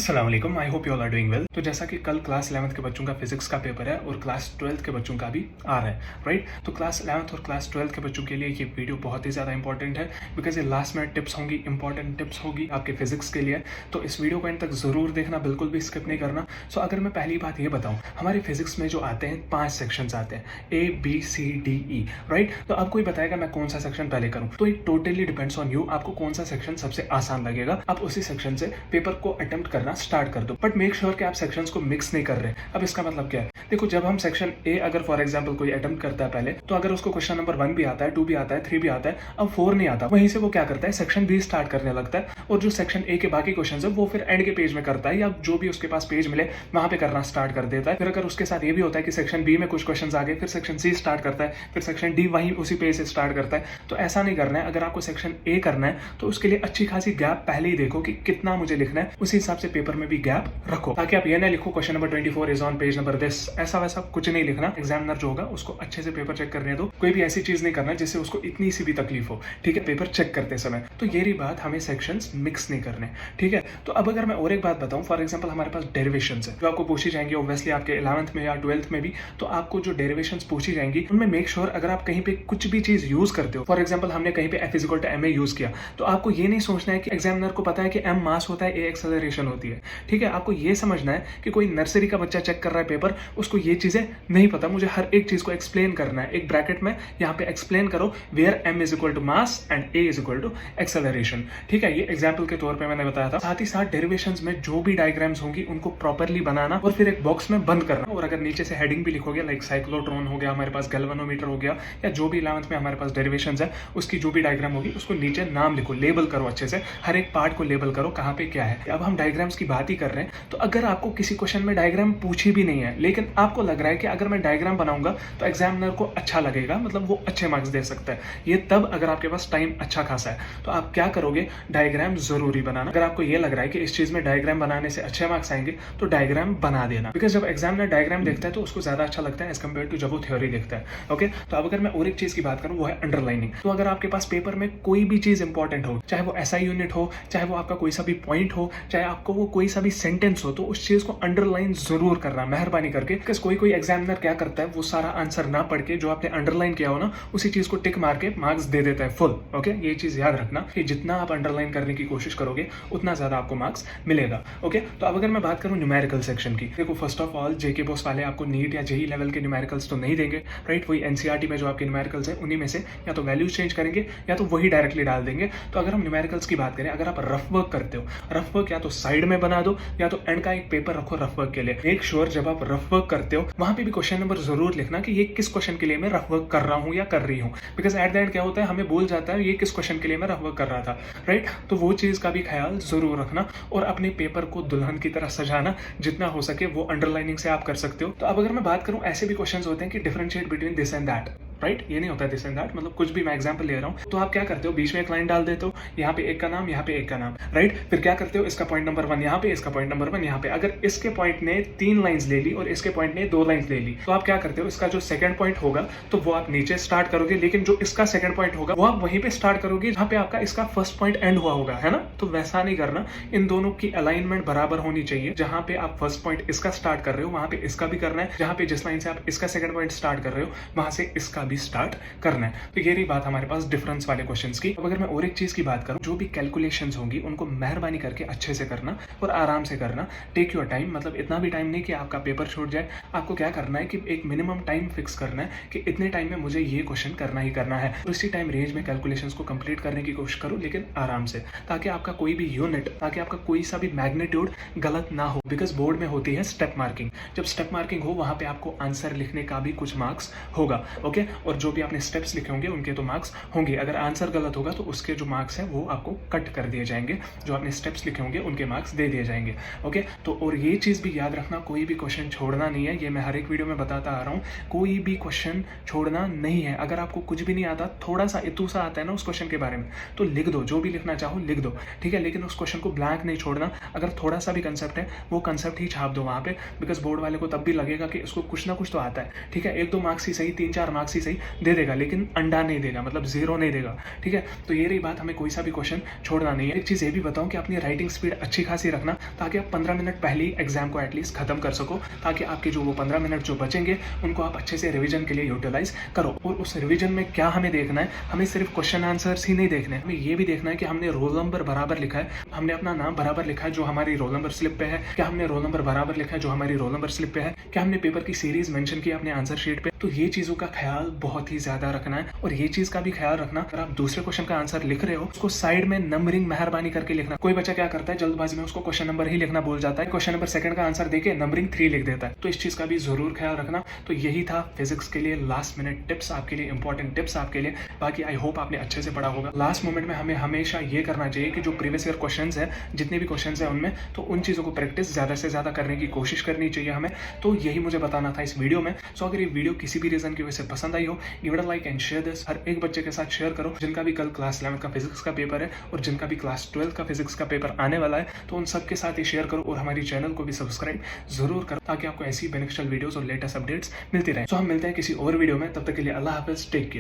अस्सलाम वालेकुम, I hope you all are doing well. तो जैसा कि कल क्लास 11th के बच्चों का फिजिक्स का पेपर है और क्लास 12th के बच्चों का भी आ रहा है, राइट। तो क्लास 11th और क्लास 12th के बच्चों के लिए ये वीडियो बहुत ही ज़्यादा इंपॉर्टेंट है, बिकॉज ये लास्ट मिनट टिप्स होंगी, इंपॉर्टेंट टिप्स होगी आपके फिजिक्स के लिए। तो इस वीडियो को एंड तक ज़रूर देखना, बिल्कुल भी स्किप नहीं करना। सो अगर मैं पहली बात ये बताऊँ, हमारे फिजिक्स में जो आते हैं 5 सेक्शंस आते हैं, ABCDE, राइट। तो आपको ही बताएगा मैं कौन सा सेक्शन पहले करूँ। तो it totally depends on you, आपको कौन सा सेक्शन सबसे आसान लगेगा, आप उसी सेक्शन से पेपर को अटेम्प्ट करना स्टार्ट कर दो। बट मेक श्योर कि आप सेक्शंस को मिक्स नहीं कर रहे। अब इसका मतलब क्या है, देखो जब हम सेक्शन ए अगर फॉर एग्जांपल कोई अटेम्प्ट करता है पहले, तो अगर उसको क्वेश्चन नंबर 1 भी आता है, 2 भी आता है, 3 भी आता है, अब 4 नहीं आता, वहीं से वो क्या करता है, सेक्शन बी स्टार्ट करने लगता है और जो सेक्शन ए के बाकी क्वेश्चन है वो फिर एंड के पेज में करता है, या जो भी उसके पास पेज मिले वहां पे करना स्टार्ट कर देता है। फिर अगर उसके साथ ये भी होता है कि सेक्शन बी में कुछ क्वेश्चन आ गए, फिर सेक्शन सी स्टार्ट करता है, फिर सेक्शन डी वहीं उसी पेज से स्टार्ट करता है। तो ऐसा नहीं करना है। अगर आपको सेक्शन ए करना है तो उसके लिए अच्छी खासी गैप पहले ही देखो कि कितना मुझे लिखना है, उसी हिसाब से पेपर में भी गैप रखो, ताकि आप ये ना लिखो question number 24 is on page number this, ऐसा वैसा कुछ नहीं लिखना। एग्जामिनर जो होगा उसको अच्छे से पेपर चेक करने दो, कोई भी ऐसी चीज नहीं करना जिससे उसको इतनी सी भी तकलीफ हो, ठीक है, पेपर चेक करते समय। तो ये रही बात, हमें सेक्शंस मिक्स नहीं करने, ठीक है। तो अब अगर मैं और एक बात बताऊं, फॉर एग्जांपल हमारे पास डेरिवेशंस है जो आपको पूछी जाएंगी ऑब्वियसली आपके 11th में या 12th में भी। तो आपको जो डेरिवेशंस पूछी जाएंगी उनमें मेक श्योर अगर आप कहीं पे कुछ भी चीज यूज करते हो, फॉर एग्जाम्पल हमने कहीं पे F=ma यूज किया, तो आपको ये नहीं सोचना है कि एग्जामिनर को पता है कि m मास होता है, a एक्सेलरेशन होती है, ठीक है। आपको ये समझना है कि कोई नर्सरी का बच्चा चेक कर रहा है पेपर, उसको ये चीजें नहीं पता, मुझे हर एक चीज को एक्सप्लेन करना है। एक ब्रैकेट में यहाँ पे एक्सप्लेन करो where m is equal to mass and a is equal to acceleration, ठीक है। ये एग्जाम्पल के तौर पे मैंने बताया था। साथ ही साथ डेरिवेशंस में जो भी डायग्राम्स होंगी उनको प्रॉपरली बनाना और फिर एक बॉक्स में बंद करना। और अगर नीचे से हेडिंग भी लिखोगे, लाइक साइक्लोट्रॉन हो गया, हमारे पास गैल्वेनोमीटर हो गया, या जो भी 11th में हमारे पास डेरिवेशंस है उसकी जो भी डायग्राम होगी उसको नीचे नाम लिखो, लेबल करो अच्छे से, हर एक पार्ट को लेबल करो कहाँ पे क्या है। अब हम डायग्राम्स की बात ही कर रहे हैं, तो अगर आपको किसी क्वेश्चन में डायग्राम पूछी भी नहीं है लेकिन आपको लग रहा है कि अगर मैं डायग्राम बनाऊंगा तो एग्जामिनर को अच्छा लगेगा, मतलब वो अच्छे मार्क्स दे सकता है, ये तब अगर आपके पास टाइम अच्छा खासा है तो आप क्या करोगे, डायग्राम जरूरी बनाना। अगर आपको ये लग रहा है कि इस चीज में डायग्राम बनाने से अच्छे मार्क्स आएंगे तो डायग्राम बना देना, बिकॉज जब एग्जामिनर डायग्राम देखता है तो उसको ज्यादा अच्छा लगता है एज कम्पेयर टू जब वो थ्योरी देखता है। ओके, तो अब अगर मैं और एक चीज की बात करूं वो है अंडरलाइनिंग। तो अगर आपके पास पेपर में कोई भी चीज इंपॉर्टेंट हो, चाहे वो SI यूनिट हो, चाहे वो आपका कोई सा भी पॉइंट हो, चाहे आपको वो कोई सा भी सेंटेंस हो, तो उस चीज को अंडरलाइन जरूर करना मेहरबानी करके। बिकॉज कोई एग्जामिनर क्या करता है, वो सारा आंसर ना पढ़ के जो आपने अंडरलाइन किया हो ना उसी चीज को टिक मार के मार्क्स दे देता है फुल। ओके, ये चीज याद रखना कि जितना आप अंडरलाइन करने की कोशिश करोगे उतना ज्यादा आपको मार्क्स मिलेगा। ओके, तो अब अगर मैं बात करूं न्यूमेरिकल सेक्शन की, देखो first of all JK boss वाले आपको नीट या जेई लेवल के न्यूमेरिकल्स तो नहीं देंगे, राइट। वही NCERT में जो आपके न्यूमेरिकल्स है उन्हीं में से या तो वैल्यूज चेंज करेंगे या तो वही डायरेक्टली डाल देंगे। तो अगर हम न्यूमेरिकल्स की बात करें, अगर आप रफ वर्क करते हो, रफ वर्क या तो साइड में बना दो या तो एंड का एक पेपर रखो रफ वर्क के लिए। मेक श्योर जब आप रफ वर्क करते हो वहां पे भी क्वेश्चन नंबर जरूर लिखना कि ये किस क्वेश्चन के लिए मैं रफ वर्क कर रहा हूं या कर रही हूं, बिकॉज एट द एंड क्या होता है, हमें भूल जाता है ये किस क्वेश्चन के लिए मैं रफ वर्क कर रहा था, राइट। तो वो चीज का भी ख्याल जरूर रखना और अपने पेपर को दुल्हन की तरह सजाना, जितना हो सके वो अंडरलाइनिंग से आप कर सकते हो। तो अब अगर मैं बात करूं, ऐसे भी क्वेश्चन होते हैं कि differentiate between this and that, right. ये नहीं होता दिस एंड दैट, मतलब कुछ भी मैं एग्जांपल ले रहा हूं, तो आप क्या करते हो, बीच में एक लाइन डाल देते हो, यहाँ पे एक का नाम, यहाँ पे एक का नाम, राइट। फिर क्या करते हो, इसका पॉइंट नंबर 1 यहाँ पे, इसका पॉइंट नंबर 1 यहाँ पे। अगर इसके पॉइंट ने 3 लाइंस ले ली और इसके पॉइंट ने 2 लाइंस ले ली, तो आप क्या करते हो, इसका जो सेकंड पॉइंट होगा तो वो आप नीचे स्टार्ट करोगे, लेकिन जो इसका सेकंड पॉइंट होगा वो आप वहीं पे स्टार्ट करोगे जहां पे आपका इसका फर्स्ट पॉइंट एंड हुआ होगा, है ना। तो वैसा नहीं करना, इन दोनों की अलाइनमेंट बराबर होनी चाहिए। जहां पे आप फर्स्ट पॉइंट इसका स्टार्ट कर रहे हो वहां पे इसका भी करना है, जहां पे जिस लाइन से आप इसका सेकंड पॉइंट स्टार्ट कर रहे हो वहां से इसका भी स्टार्ट करना है। तो ये रही बात हमारे पास डिफरेंस वाले क्वेश्चंस की। अब अगर मैं और एक चीज की बात करूं, जो भी कैलकुलेशंस होंगी उनको मेहरबानी करके अच्छे से करना और आराम से करना। टेक योर टाइम, मतलब इतना भी टाइम नहीं कि आपका पेपर छूट जाए। आपको क्या करना है कि एक मिनिमम टाइम फिक्स करना है कि इतने टाइम में मुझे ये क्वेश्चन करना ही करना है। तो इसी टाइम रेंज में कैलकुलेशंस को कंप्लीट करने की कोशिश करो, लेकिन आराम से, ताकि आपका कोई भी यूनिट, ताकि आपका कोई सा भी मैग्नीट्यूड गलत ना हो। बिकॉज बोर्ड में होती है स्टेप मार्किंग, जब स्टेप मार्किंग हो वहां पे आपको आंसर लिखने का भी कुछ मार्क्स होगा। ओके, और जो भी आपने स्टेप्स लिखे होंगे उनके तो मार्क्स होंगे। अगर आंसर गलत होगा तो उसके जो मार्क्स हैं वो आपको कट कर दिए जाएंगे, जो आपने स्टेप्स लिखे होंगे उनके मार्क्स दे दिए जाएंगे। ओके, तो और ये चीज भी याद रखना, कोई भी क्वेश्चन छोड़ना नहीं है। ये मैं हर एक वीडियो में बताता आ रहा हूँ, कोई भी क्वेश्चन छोड़ना नहीं है। अगर आपको कुछ भी नहीं आता, थोड़ा सा इतू सा आता है ना उस क्वेश्चन के बारे में, तो लिख दो, जो भी लिखना चाहो लिख दो, ठीक है। लेकिन उस क्वेश्चन को ब्लैंक नहीं छोड़ना। अगर थोड़ा सा भी कंसेप्ट है वो कंसेप्ट ही छाप दो वहां पे, बिकॉज बोर्ड वाले को तब भी लगेगा कि इसको कुछ ना कुछ तो आता है, ठीक है। 1-2 मार्क्स ही सही, 3-4 मार्क्स ही सही, ही दे देगा, लेकिन अंडा नहीं देगा, मतलब जीरो नहीं देगा, ठीक है। तो ये रही बात, हमें कोई सा भी क्वेश्चन छोड़ना नहीं है। एक चीज़ ये भी बताऊं कि अपनी राइटिंग स्पीड अच्छी खासी रखना, ताकि आप 15 मिनट पहले ही एग्जाम को एटलीस्ट खत्म कर सको, ताकि आपके जो वो 15 मिनट जो बचेंगे उनको आप अच्छे से रिवीजन के लिए यूटिलाइज करो। और उस रिवीजन में क्या हमें देखना है, हमें सिर्फ क्वेश्चन आंसर्स ही नहीं देखने, हमें ये भी देखना है कि हमने रोल नंबर बराबर लिखा है, हमने अपना नाम बराबर लिखा है जो हमारी रोल नंबर स्लिप पे है, क्या हमने रोल नंबर बराबर लिखा है जो हमारी रोल नंबर स्लिप पे है, क्या हमने पेपर की सीरीज मेंशन की अपने आंसर शीट पे। तो ये चीजों का ख्याल बहुत ही ज्यादा रखना है। और ये चीज का भी ख्याल रखना, अगर आप दूसरे क्वेश्चन का आंसर लिख रहे हो उसको साइड में नंबरिंग मेहरबानी करके लिखना। कोई बच्चा क्या करता है, जल्दबाजी में उसको क्वेश्चन नंबर ही लिखना भूल जाता है, क्वेश्चन नंबर सेकंड का आंसर देके नंबरिंग 3 लिख देता है। तो इस चीज का भी जरूर ख्याल रखना। तो यही था फिजिक्स के लिए लास्ट मिनट टिप्स, आपके लिए इंपॉर्टेंट टिप्स आपके लिए। बाकी आई होप आपने अच्छे से पढ़ा होगा। लास्ट मोमेंट में हमें हमेशा ये करना चाहिए कि जो प्रीवियस ईयर क्वेश्चंस है, जितने भी क्वेश्चंस है उनमें, तो उन चीजों को प्रैक्टिस ज्यादा से ज्यादा करने की कोशिश करनी चाहिए हमें। तो यही मुझे बताना था इस वीडियो में। सो अगर ये वीडियो किसी भी रीजन की वजह से पसंद आई हो, give it a like and share this. हर एक बच्चे के साथ शेयर करो जिनका भी कल क्लास 11 का फिजिक्स का पेपर है और जिनका भी क्लास 12 का फिजिक्स का पेपर आने वाला है, तो उन सबके साथ ही शेयर करो। और हमारी चैनल को भी सब्सक्राइब जरूर करो, ताकि आपको ऐसी बेनिफिशियल वीडियोस और लेटेस्ट अपडेट्स मिलती रहे। तो हम मिलते हैं किसी और वीडियो में, तब तक के लिए अल्लाह हाफिज, टेक केयर।